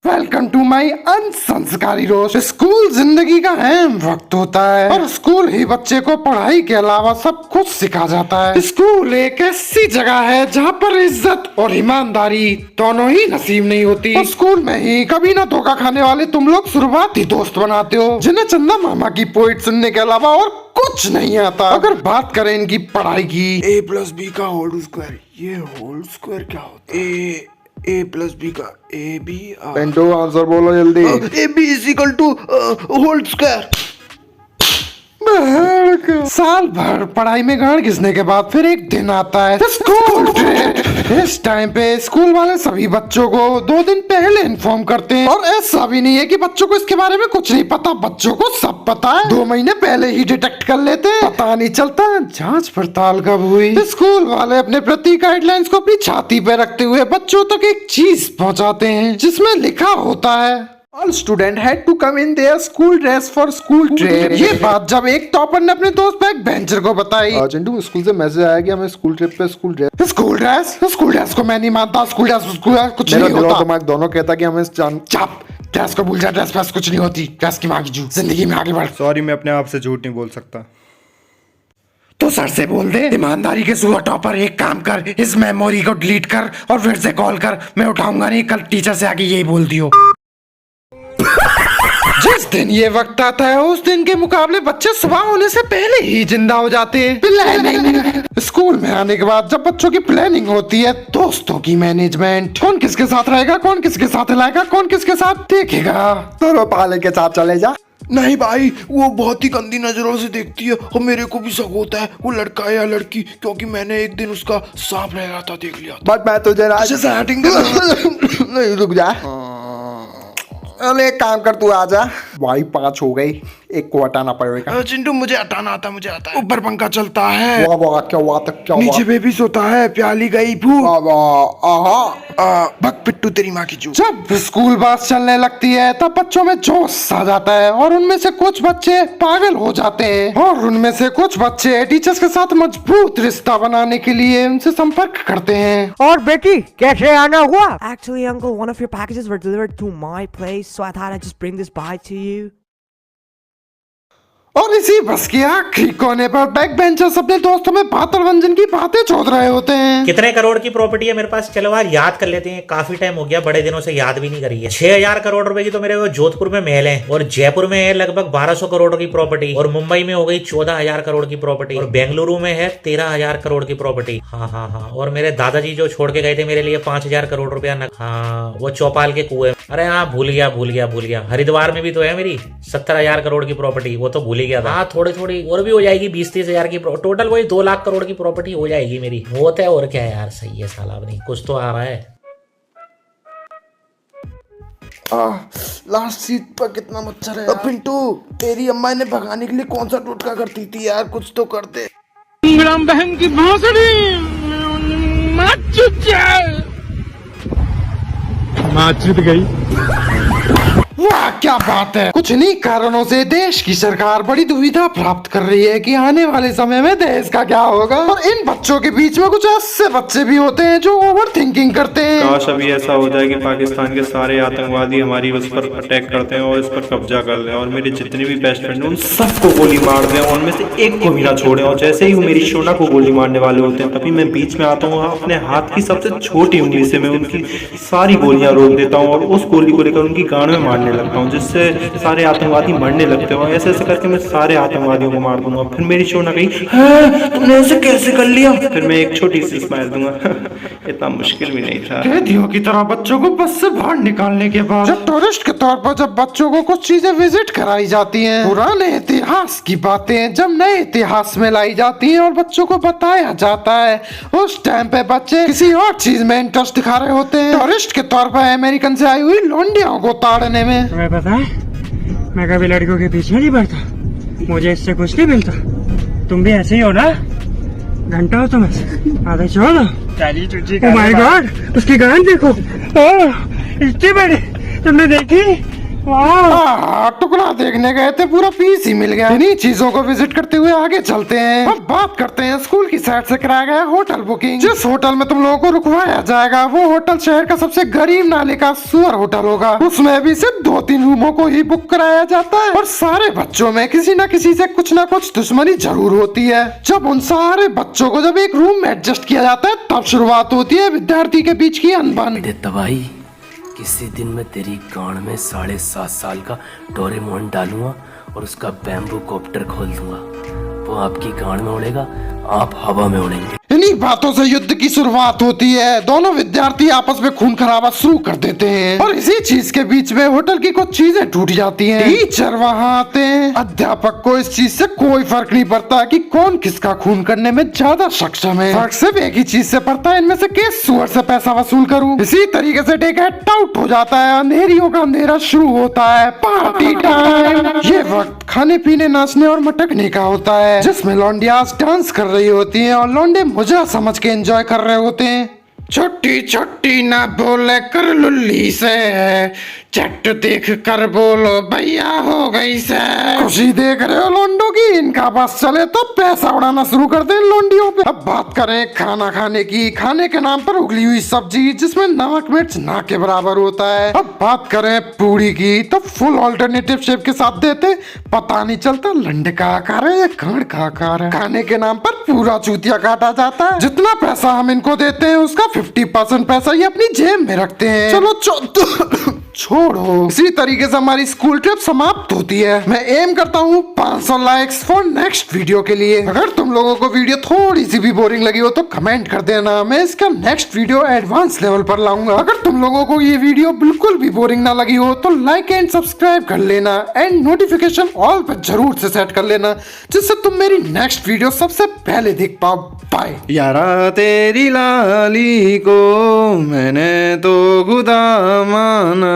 Welcome to my अनसंस्कारी रोज। School जिंदगी का अहम वक्त होता है और स्कूल ही बच्चे को पढ़ाई के अलावा सब कुछ सिखा जाता है। स्कूल एक ऐसी जगह है जहाँ पर इज्जत और ईमानदारी दोनों ही नसीब नहीं होती। और स्कूल में ही कभी ना धोखा खाने वाले तुम लोग शुरुआती दोस्त बनाते हो, जिन्हें चंदा मामा की पोइट सुनने के अलावा और कुछ नहीं आता। अगर बात करें इनकी पढ़ाई की, a+b का होल स्क्वायर, ये होल स्क्वायर क्या होता है? a+b का ab पेंटो आंसर बोलो जल्दी। ab is equal to whole square. साल भर पढ़ाई में गाड़ घिसने के बाद फिर एक दिन आता है स्कूल ट्रिप। इस टाइम पे स्कूल वाले सभी बच्चों को 2 दिन पहले इन्फॉर्म करते हैं और ऐसा भी नहीं है कि बच्चों को इसके बारे में कुछ नहीं पता, बच्चों को सब पता है। 2 महीने पहले ही डिटेक्ट कर लेते हैं, पता नहीं चलता जांच पड़ताल कब हुई। स्कूल वाले अपने प्रति गाइडलाइंस को अपनी छाती पे रखते हुए बच्चों तक एक चीज पहुंचाते हैं जिसमें लिखा होता है All student had to come in their school dress for school trip। ये बात जब एक टॉपर ने अपने दोस्त बैक बेंचर को बताई, चिंटू स्कूल से मैसेज आया कि हमें स्कूल ट्रिप पे स्कूल ड्रेस को मैं नहीं मानता। स्कूल ड्रेस कुछ नहीं होता। दिमाग दोनों कहता कि हमें चुप, ड्रेस को भूल जा, ड्रेस पास कुछ नहीं होती। ड्रेस की माँ की जू, जिंदगी में आगे बढ़। सॉरी, मैं अपने आप से झूठ नहीं बोल सकता। तो सर से बोल दे। ईमानदारी के सुबह टॉपर एक काम कर, इस मेमोरी को डिलीट कर और फिर से कॉल कर। मैं उठाऊंगा नहीं, कल टीचर से आके यही बोल दियो। जिस दिन ये वक्त आता है उस दिन के मुकाबले बच्चे सुबह होने से पहले ही जिंदा हो जाते हैं। प्लानिंग। स्कूल में आने के बाद जब बच्चों की प्लानिंग होती है, दोस्तों की मैनेजमेंट, कौन किसके साथ रहेगा, कौन किसके साथ लाएगा, कौन किसके साथ देखेगा। तो पाले के साथ चले जा। नहीं भाई, वो बहुत ही गंदी नजरों से देखती है और मेरे को भी शक होता है वो लड़का है या लड़की, क्योंकि मैंने एक दिन उसका सांप लहराता देख लिया। बट मैं तुझे नहीं, रुक जा। अरे एक काम कर, तू आजा। भाई 5 हो गई, एक को हटाना पड़ेगा। चिंटू मुझे हटाना आता, मुझे आता है। ऊपर पंखा चलता है। वाह क्या हुआ तक क्या हुआ? नीचे बेबी सोता है, प्याली गई भू। भग पिट्टू तेरी माँ की चू। जब स्कूल बस चलने लगती है तब बच्चों में जोश आ जाता है और उनमें से कुछ बच्चे पागल हो जाते हैं और उनमें से कुछ बच्चे टीचर्स के साथ मजबूत रिश्ता बनाने के लिए उनसे संपर्क करते हैं। और बेटी कैसे आना हुआ? Actually, uncle, one of your packages were delivered to my place, so I thought I'd just bring this by to you. और इसी बस के आखिरी कोने पर बैक बेंचर्स अपने दोस्तों में बातर व्यंजन की बातें चोद रहे होते हैं। कितने करोड़ की प्रॉपर्टी है मेरे पास? चलो यार याद कर लेते हैं, काफी टाइम हो गया, बड़े दिनों से याद भी नहीं करी है। 6000 करोड़ रुपए की तो मेरे जोधपुर में महल है और जयपुर में है लगभग 1200 करोड़ की प्रॉपर्टी और मुंबई में हो गई 14000 करोड़ की प्रॉपर्टी और बेंगलुरु में है 13000 करोड़ की प्रॉपर्टी। हाँ, और मेरे दादाजी जो छोड़ के गए थे मेरे लिए 5000 करोड़ रुपया। हाँ, वो चौपाल के कुएं। अरे हाँ, भूल गया। हरिद्वार में भी तो है मेरी 70000 करोड़ की प्रॉपर्टी, वो तो भूल ही गया था। हाँ, थोड़ी और भी हो जाएगी, 20-30 हजार की टोटल वही 2 लाख करोड़ की प्रॉपर्टी हो जाएगी मेरी। होता है और क्या है यार, सही है साला, नहीं कुछ तो आ रहा है। लास्ट सीट पर कितना मच्छर है। पिंटू, तेरी अम्मा ने भगाने के लिए कौन सा टोटका करती थी यार, कुछ तो करते। बहन की भोसड़ी माचुत गई। वाह क्या बात है। कुछ इन्हीं कारणों से देश की सरकार बड़ी दुविधा प्राप्त कर रही है कि आने वाले समय में देश का क्या होगा। और इन बच्चों के बीच में कुछ ऐसे बच्चे भी होते हैं जो ओवर थिंकिंग करते हैं। काश अभी ऐसा हो जाए कि पाकिस्तान के सारे आतंकवादी हमारी उस पर अटैक करते हैं और इस पर कब्जा कर लें और मेरे जितने भी बेस्ट फ्रेंड हैं उन सबको गोली मार दें, उनमें से एक को भी ना छोड़े। और जैसे ही वो मेरी शोना को गोली मारने वाले होते हैं तभी मैं बीच में आता हूँ, अपने हाथ की सबसे छोटी उंगली से मैं उनकी सारी गोलियां रोक देता हूँ और उस गोली को लेकर उनकी गांड में मारने लगता हूँ, जिससे सारे आतंकवादी मरने लगते हो। ऐसे करके मैं सारे आतंकवादियों को मार दूंगा। फिर मेरी शोना गई, तुमने ऐसे कैसे कर लिया? फिर मैं एक छोटी सी स्माइल दूंगा। इतना मुश्किल भी नहीं था। कैदियों की तरह बच्चों को बस से बाहर निकालने के बाद जब टूरिस्ट के तौर पर जब बच्चों को कुछ चीजें विजिट कराई जाती हैं, पुराने इतिहास की बातें जब नए इतिहास में लाई जाती हैं और बच्चों को बताया जाता है, उस टाइम पे बच्चे किसी और चीज में इंटरेस्ट दिखा रहे होते हैं। टूरिस्ट के तौर पर अमेरिकन से आई हुई लौंडियों को ताड़ने में। तुम्हें पता है, मैं कभी लड़कियों के पीछे नहीं पड़ता, मुझे इससे कुछ नहीं मिलता। तुम भी ऐसे ही हो ना? घंटा हो तुम ऐसे आधे छोड़ो। ओह माय गॉड, उसकी गांड देखो, इतनी बड़ी। तुमने देखी? वाह टुकड़ा देखने गए थे, पूरा पीस ही मिल गया। इन्हीं चीजों को विजिट करते हुए आगे चलते हैं। अब बात करते हैं स्कूल की साइड से कराया गया होटल बुकिंग। जिस होटल में तुम लोगों को रुकवाया जाएगा वो होटल शहर का सबसे गरीब नाले का सुअर होटल होगा। उसमें भी सिर्फ 2-3 रूमों को ही बुक कराया जाता है और सारे बच्चों में किसी न किसी से कुछ न कुछ दुश्मनी जरूर होती है। जब उन सारे बच्चों को जब एक रूम में एडजस्ट किया जाता है तब शुरुआत होती है विद्यार्थी के बीच की अनबन। तबाही किसी दिन मैं तेरी गांड में 7.5 साल का डोरेमोन डालूंगा और उसका बैम्बू कॉप्टर खोल दूंगा। वो आपकी गांड में उड़ेगा, आप हवा में उड़ेंगे। इन्हीं बातों से युद्ध की शुरुआत होती है। दोनों विद्यार्थी आपस में खून खराबा शुरू कर देते हैं और इसी चीज के बीच में होटल की कुछ चीजें टूट जाती हैं। टीचर वहाँ आते हैं। अध्यापक को इस चीज से कोई फर्क नहीं पड़ता कि कौन किसका खून करने में ज्यादा सक्षम है। फर्क सिर्फ एक ही चीज से पड़ता है, इनमें से किस सुअर से पैसा वसूल करूं। इसी तरीके से डे गेट आउट हो जाता है। अंधेरियों का अंधेरा शुरू होता है। Party time. ये वक्त खाने पीने नाचने और मटकने का होता है जिसमें लौंडियास डांस कर रही होती हैं और लौंडे मुझे समझ के एंजॉय कर रहे होते हैं। छोटी छोटी ना बोले कर लुल्ली से, चट देख कर बोलो भैया हो गई से। खुशी देख रहे हो लोंडो की, इनका बस चले तो पैसा उड़ाना शुरू कर दे लोंडियों पे। अब बात करें खाना खाने की। खाने के नाम पर उगली हुई सब्जी जिसमें नमक मिर्च ना के बराबर होता है। अब बात करें पूरी की तो फुल ऑल्टरनेटिव शेप के साथ देते, पता नहीं चलता लंडे का आकार है या गांड का आकार है। खाने के नाम पर पूरा चूतिया काटा जाता है। जितना पैसा हम इनको देते हैं उसका 50% पैसा ये अपनी जेब में रखते हैं। चलो छोड़ो। इसी तरीके से हमारी स्कूल ट्रिप समाप्त होती है। मैं एम करता हूँ 500 लाइक्स फॉर नेक्स्ट वीडियो के लिए। अगर तुम लोगों को वीडियो थोड़ी सी भी बोरिंग लगी हो तो कमेंट कर देना, मैं इसका नेक्स्ट वीडियो एडवांस लेवल पर लाऊंगा। अगर तुम लोगों को ये वीडियो बिल्कुल भी बोरिंग ना लगी हो तो लाइक एंड सब्सक्राइब कर लेना एंड नोटिफिकेशन ऑल पर जरूर से सेट कर लेना जिससे तुम मेरी नेक्स्ट वीडियो सबसे पहले देख पाओ। बाय। यारा तेरी लाली को मैंने तो खुदा माना,